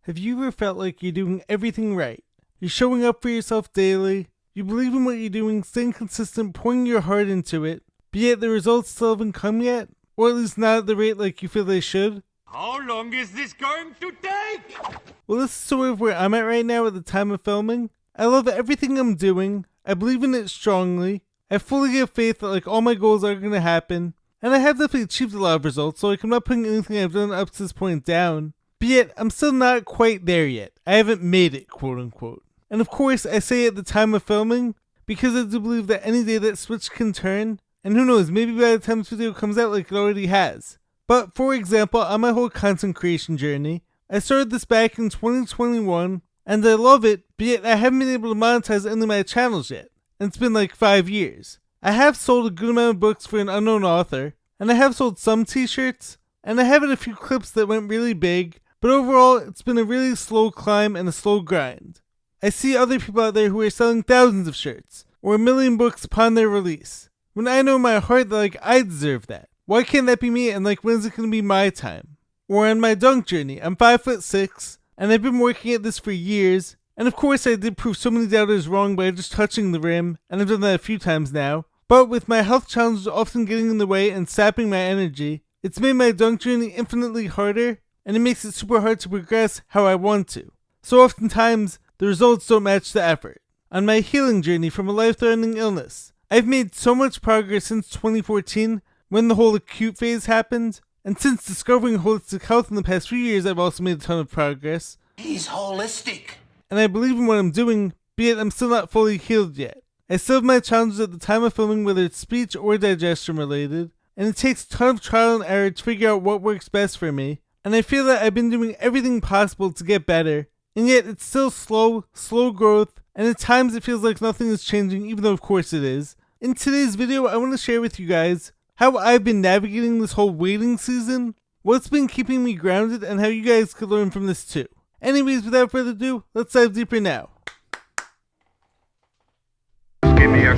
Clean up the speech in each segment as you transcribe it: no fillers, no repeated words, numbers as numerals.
Have you ever felt like you're doing everything right? You're showing up for yourself daily, you believe in what you're doing, staying consistent, pouring your heart into it, but yet the results still haven't come yet? Or at least not at the rate like you feel they should? How long is this going to take? Well, this is sort of where I'm at right now at the time of filming. I love everything I'm doing, I believe in it strongly, I fully have faith that all my goals are going to happen, and I have definitely achieved a lot of results, so I'm not putting anything I've done up to this point down. But yet, I'm still not quite there yet. I haven't made it, quote unquote. And of course, I say at the time of filming, because I do believe that any day that switch can turn, and who knows, maybe by the time this video comes out like it already has. But for example, on my whole content creation journey, I started this back in 2021, and I love it, but yet I haven't been able to monetize any of my channels yet. And it's been like 5 years. I have sold a good amount of books for an unknown author, and I have sold some t-shirts, and I have had a few clips that went really big, but overall, it's been a really slow climb and a slow grind. I see other people out there who are selling thousands of shirts, or 1 million books upon their release, when I know in my heart that I deserve that. Why can't that be me, and when is it going to be my time? Or on my dunk journey, I'm 5'6", and I've been working at this for years, and of course I did prove so many doubters wrong by just touching the rim, and I've done that a few times now, but with my health challenges often getting in the way and sapping my energy, it's made my dunk journey infinitely harder, and it makes it super hard to progress how I want to. So oftentimes, the results don't match the effort. On my healing journey from a life-threatening illness, I've made so much progress since 2014 when the whole acute phase happened, and since discovering holistic health in the past few years, I've also made a ton of progress. He's holistic. And I believe in what I'm doing, but yet I'm still not fully healed yet. I still have my challenges at the time of filming, whether it's speech or digestion related, and it takes a ton of trial and error to figure out what works best for me. And I feel that I've been doing everything possible to get better, and yet it's still slow growth, and at times it feels like nothing is changing, even though of course it is. In today's video, I want to share with you guys how I've been navigating this whole waiting season, what's been keeping me grounded, and how you guys could learn from this too. Anyways, without further ado, let's dive deeper now. Give me a...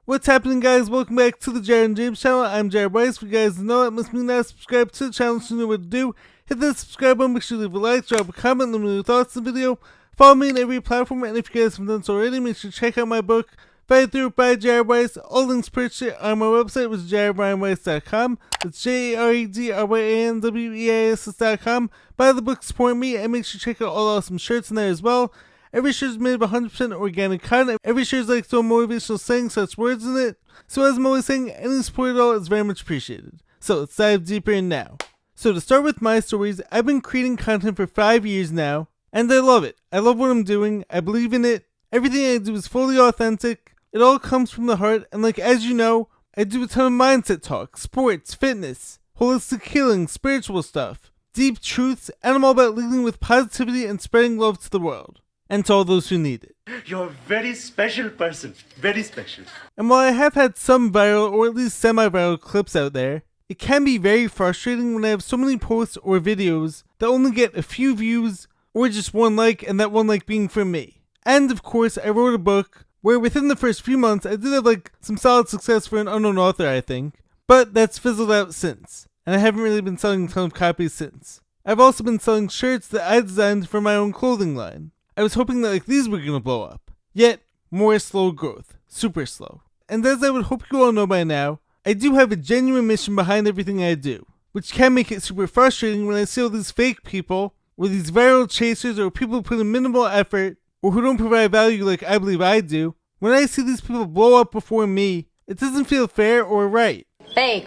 What's happening, guys? Welcome back to the Jared and James channel. I'm Jared Weiss. If you guys know it, must mean now subscribe to the channel so you know what to do. Hit the subscribe button, make sure to leave a like, drop a comment, let me know your thoughts on the video. Follow me on every platform, and if you guys haven't done so already, make sure to check out my book, Fight Through by Jared Weiss. All links purchased on my website, which is jaredbryanweiss.com. That's JAREDRYANWEISS.com. Buy the book, support me, and make sure to check out all awesome shirts in there as well. Every shirt is made of 100% organic cotton. Every shirt is so motivational, saying such words in it. So as I'm always saying, any support at all is very much appreciated. So let's dive deeper in now. So to start with my stories, I've been creating content for 5 years now, and I love it. I love what I'm doing. I believe in it. Everything I do is fully authentic. It all comes from the heart, and as you know, I do a ton of mindset talk, sports, fitness, holistic healing, spiritual stuff, deep truths, and I'm all about leading with positivity and spreading love to the world. And to all those who need it. You're a very special person. Very special. And while I have had some viral or at least semi-viral clips out there, it can be very frustrating when I have so many posts or videos that only get a few views or just one like, and that one like being from me. And of course, I wrote a book where within the first few months I did have some solid success for an unknown author, I think, but that's fizzled out since, and I haven't really been selling a ton of copies since. I've also been selling shirts that I designed for my own clothing line. I was hoping that these were gonna blow up, yet more slow growth, super slow. And as I would hope you all know by now, I do have a genuine mission behind everything I do, which can make it super frustrating when I see all these fake people, or these viral chasers, or people who put in minimal effort, or who don't provide value like I believe I do. When I see these people blow up before me, it doesn't feel fair or right. Fake.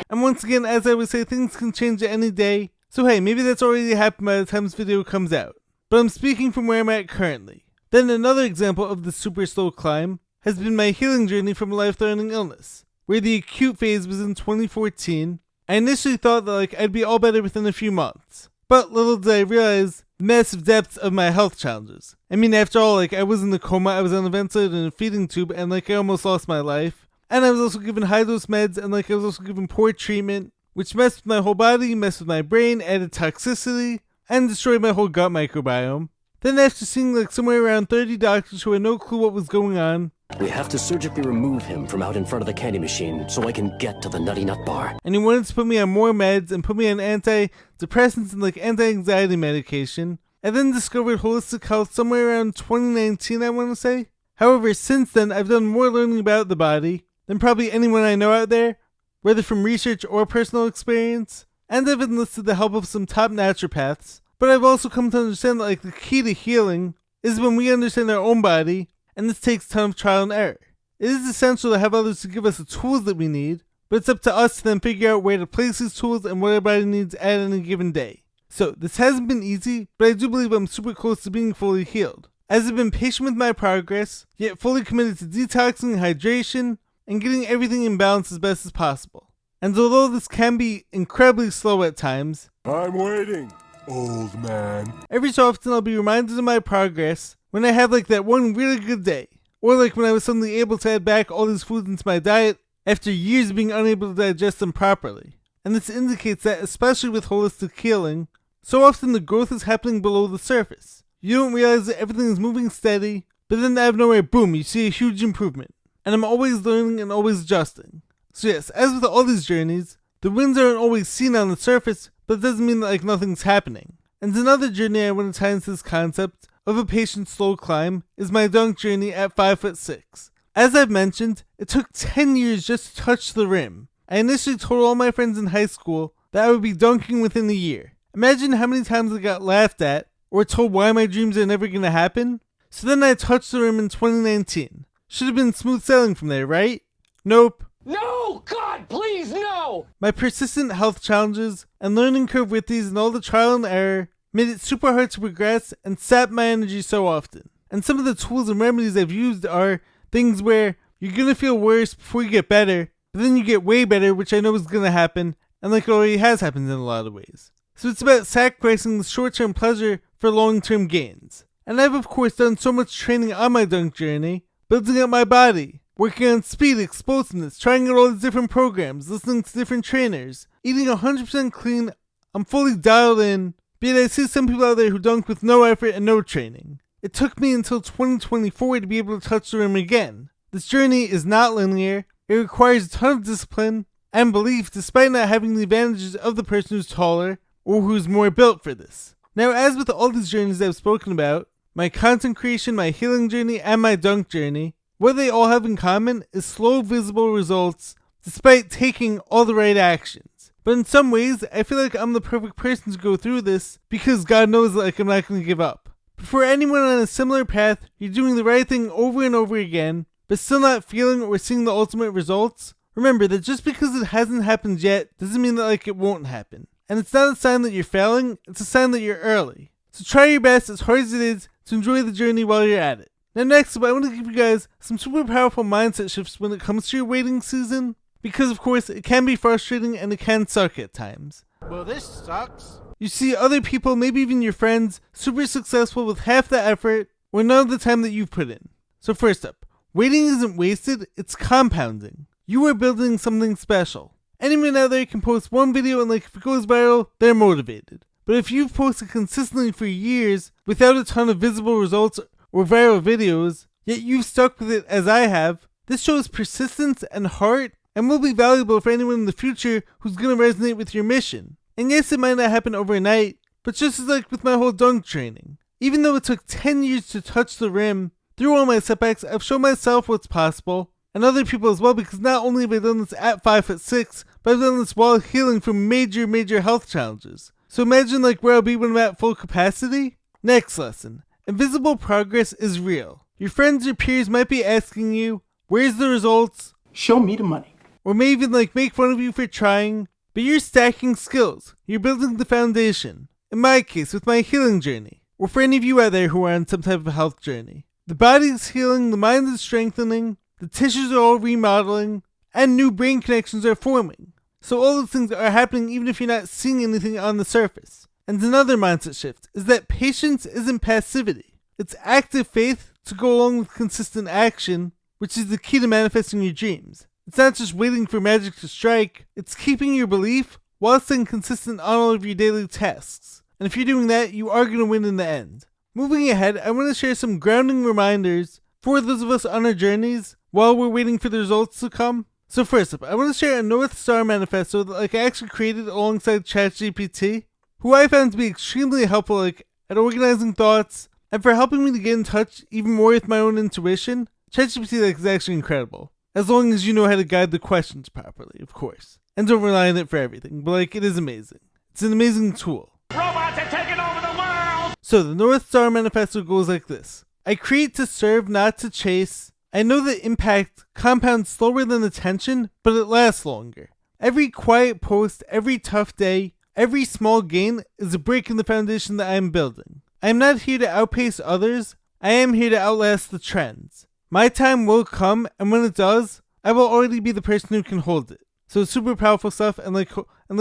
And once again, as I would say, things can change at any day, so hey, maybe that's already happened by the time this video comes out. But I'm speaking from where I'm at currently. Then another example of the super slow climb has been my healing journey from a life-threatening illness, where the acute phase was in 2014. I initially thought that I'd be all better within a few months, but little did I realize the massive depths of my health challenges. I mean, after all, I was in a coma, I was on a ventilator in a feeding tube, and I almost lost my life. And I was also given high-dose meds, and I was also given poor treatment. which messed with my whole body, messed with my brain, added toxicity, and destroyed my whole gut microbiome. Then after seeing like somewhere around 30 doctors who had no clue what was going on, we have to surgically remove him from out in front of the candy machine so I can get to the Nutty Nut Bar. And he wanted to put me on more meds and put me on antidepressants and like anti-anxiety medication. I then discovered holistic health somewhere around 2019, I want to say. However, since then, I've done more learning about the body than probably anyone I know out there, whether from research or personal experience, and I've enlisted the help of some top naturopaths. But I've also come to understand that like the key to healing is when we understand our own body, and this takes a ton of trial and error. It is essential to have others to give us the tools that we need, but it's up to us to then figure out where to place these tools and what our body needs at any given day. So this hasn't been easy, but I do believe I'm super close to being fully healed, as I've been patient with my progress, yet fully committed to detoxing, hydration, and getting everything in balance as best as possible. And although this can be incredibly slow at times, I'm waiting, old man. Every so often I'll be reminded of my progress when I have like that one really good day, or like when I was suddenly able to add back all these foods into my diet after years of being unable to digest them properly. And this indicates that, especially with holistic healing, so often the growth is happening below the surface. You don't realize that everything is moving steady, but then out of nowhere, boom, you see a huge improvement. And I'm always learning and always adjusting. So yes, as with all these journeys, the wins aren't always seen on the surface, but it doesn't mean that like nothing's happening. And another journey I want to tie into this concept of a patient slow climb is my dunk journey at 5'6". As I've mentioned, it took 10 years just to touch the rim. I initially told all my friends in high school that I would be dunking within a year. Imagine how many times I got laughed at or told why my dreams are never going to happen. So then I touched the rim in 2019. Should have been smooth sailing from there, right? Nope. No! God, please, no! My persistent health challenges and learning curve with these and all the trial and error made it super hard to progress and sap my energy so often. And some of the tools and remedies I've used are things where you're going to feel worse before you get better, but then you get way better, which I know is going to happen, and like it already has happened in a lot of ways. So it's about sacrificing the short-term pleasure for long-term gains. And I've of course done so much training on my dunk journey, building up my body, working on speed, explosiveness, trying out all these different programs, listening to different trainers, eating 100% clean. I'm fully dialed in, but yet I see some people out there who dunk with no effort and no training. It took me until 2024 to be able to touch the rim again. This journey is not linear. It requires a ton of discipline and belief despite not having the advantages of the person who's taller or who's more built for this. Now, as with all these journeys I've spoken about, my content creation, my healing journey, and my dunk journey, what they all have in common is slow, visible results despite taking all the right actions. But in some ways, I feel like I'm the perfect person to go through this because God knows like I'm not going to give up. But for anyone on a similar path, you're doing the right thing over and over again, but still not feeling or seeing the ultimate results, remember that just because it hasn't happened yet doesn't mean that like it won't happen. And it's not a sign that you're failing, it's a sign that you're early. So try your best as hard as it is to enjoy the journey while you're at it. Now next up, I want to give you guys some super powerful mindset shifts when it comes to your waiting season, because of course it can be frustrating and it can suck at times. Well, this sucks. You see other people, maybe even your friends, super successful with half the effort or none of the time that you've put in. So first up, waiting isn't wasted, it's compounding. You are building something special. Anyone out there can post one video and like if it goes viral, they're motivated. But if you've posted consistently for years without a ton of visible results or viral videos, yet you've stuck with it as I have, this shows persistence and heart and will be valuable for anyone in the future who's going to resonate with your mission. And yes, it might not happen overnight, but just as like with my whole dunk training. Even though it took 10 years to touch the rim, through all my setbacks, I've shown myself what's possible, and other people as well, because not only have I done this at 5'6", but I've done this while healing from major health challenges. So imagine like where I'll be when I'm at full capacity. Next lesson. Invisible progress is real. Your friends or peers might be asking you, where's the results? Show me the money. Or may even like make fun of you for trying, but you're stacking skills. You're building the foundation. In my case, with my healing journey, or for any of you out there who are on some type of health journey. The body is healing, the mind is strengthening, the tissues are all remodeling, and new brain connections are forming. So all those things are happening even if you're not seeing anything on the surface. And another mindset shift is that patience isn't passivity. It's active faith to go along with consistent action, which is the key to manifesting your dreams. It's not just waiting for magic to strike, it's keeping your belief while staying consistent on all of your daily tasks. And if you're doing that, you are going to win in the end. Moving ahead, I want to share some grounding reminders for those of us on our journeys while we're waiting for the results to come. So first up, I want to share a North Star manifesto that I actually created alongside ChatGPT, who I found to be extremely helpful at organizing thoughts and for helping me to get in touch even more with my own intuition. ChatGPT is actually incredible, as long as you know how to guide the questions properly, of course, and don't rely on it for everything, but it is amazing. It's an amazing tool. Robots are taking over the world! So the North Star manifesto goes like this. I create to serve, not to chase. I know that impact compounds slower than attention, but it lasts longer. Every quiet post, every tough day, every small gain is a break in the foundation that I am building. I am not here to outpace others. I am here to outlast the trends. My time will come, and when it does, I will already be the person who can hold it. So it's super powerful stuff, and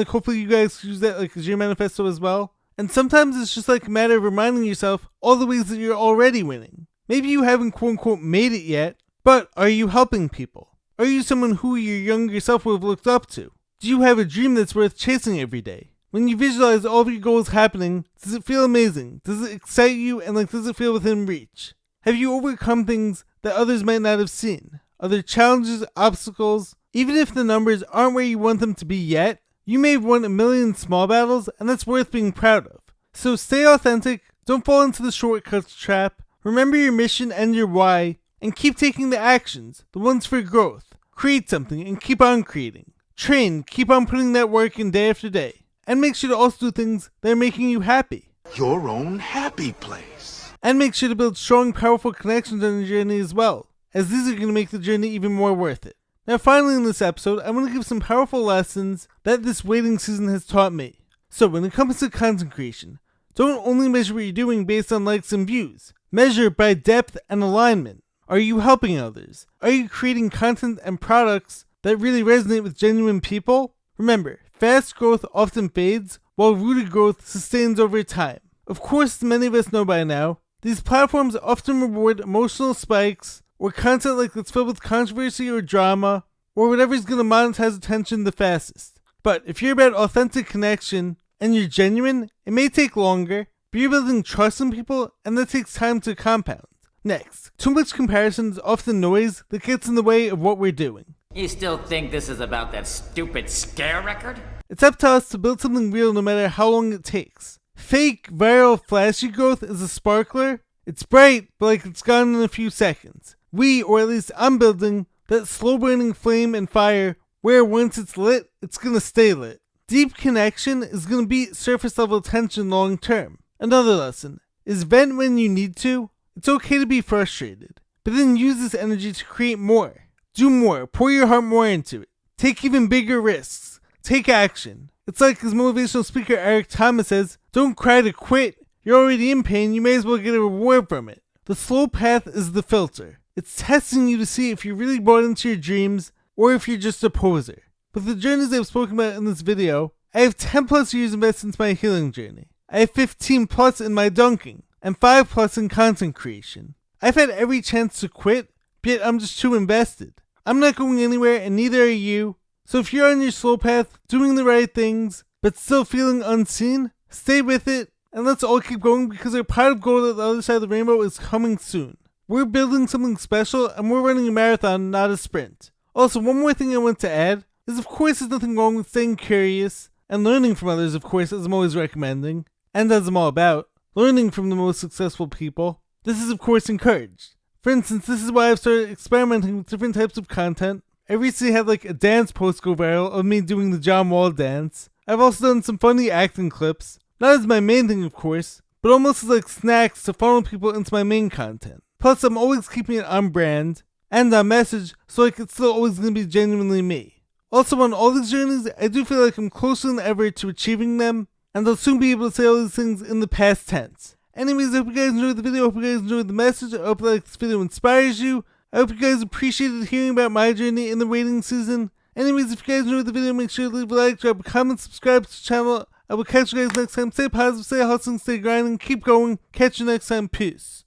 hopefully you guys use that as your manifesto as well. And sometimes it's just a matter of reminding yourself all the ways that you're already winning. Maybe you haven't quote-unquote made it yet, but are you helping people? Are you someone who your younger self would have looked up to? Do you have a dream that's worth chasing every day? When you visualize all of your goals happening, does it feel amazing? Does it excite you, and does it feel within reach? Have you overcome things that others might not have seen? Are there challenges, obstacles? Even if the numbers aren't where you want them to be yet, you may have won a million small battles, and that's worth being proud of. So stay authentic, don't fall into the shortcuts trap, remember your mission and your why, and keep taking the actions, the ones for growth. Create something and keep on creating. Train, keep on putting that work in day after day. And make sure to also do things that are making you happy. Your own happy place. And make sure to build strong, powerful connections on the journey as well, as these are going to make the journey even more worth it. Now finally in this episode, I want to give some powerful lessons that this waiting season has taught me. So when it comes to content creation, don't only measure what you're doing based on likes and views. Measure by depth and alignment. Are you helping others? Are you creating content and products that really resonate with genuine people? Remember, fast growth often fades, while rooted growth sustains over time. Of course, as many of us know by now, these platforms often reward emotional spikes, or content that's filled with controversy or drama, or whatever's going to monetize attention the fastest. But if you're about authentic connection, and you're genuine, it may take longer, but you're building trust in people, and that takes time to compound. Next, too much comparison is often noise that gets in the way of what we're doing. You still think this is about that stupid scare record? It's up to us to build something real no matter how long it takes. Fake, viral, flashy growth is a sparkler. It's bright, but it's gone in a few seconds. Or at least I'm building, that slow-burning flame and fire where once it's lit, it's gonna stay lit. Deep connection is gonna beat surface-level tension long-term. Another lesson is vent when you need to. It's okay to be frustrated, but then use this energy to create more. Do more, pour your heart more into it. Take even bigger risks. Take action. It's as motivational speaker Eric Thomas says, don't cry to quit. You're already in pain, you may as well get a reward from it. The slow path is the filter. It's testing you to see if you're really bought into your dreams or if you're just a poser. With the journeys I've spoken about in this video, I have 10 plus years invested into my healing journey. I have 15 plus in my dunking, and 5 plus in content creation. I've had every chance to quit, but yet I'm just too invested. I'm not going anywhere and neither are you. So if you're on your slow path, doing the right things, but still feeling unseen, stay with it, and let's all keep going because our pot of gold at the other side of the rainbow is coming soon. We're building something special and we're running a marathon, not a sprint. Also, one more thing I want to add is of course there's nothing wrong with staying curious and learning from others, of course, as I'm always recommending, and as I'm all about, learning from the most successful people. This is of course encouraged. For instance, this is why I've started experimenting with different types of content. I recently had a dance post go viral of me doing the John Wall dance. I've also done some funny acting clips, not as my main thing of course, but almost as snacks to funnel people into my main content. Plus I'm always keeping it on brand and on message so it's still always going to be genuinely me. Also on all these journeys, I do feel like I'm closer than ever to achieving them, and I'll soon be able to say all these things in the past tense. Anyways, I hope you guys enjoyed the video, I hope you guys enjoyed the message, I hope this video inspires you, I hope you guys appreciated hearing about my journey in the waiting season. Anyways, if you guys enjoyed the video, make sure to leave a like, drop a comment, subscribe to the channel. I will catch you guys next time. Stay positive, stay hustling, stay grinding, keep going. Catch you next time. Peace.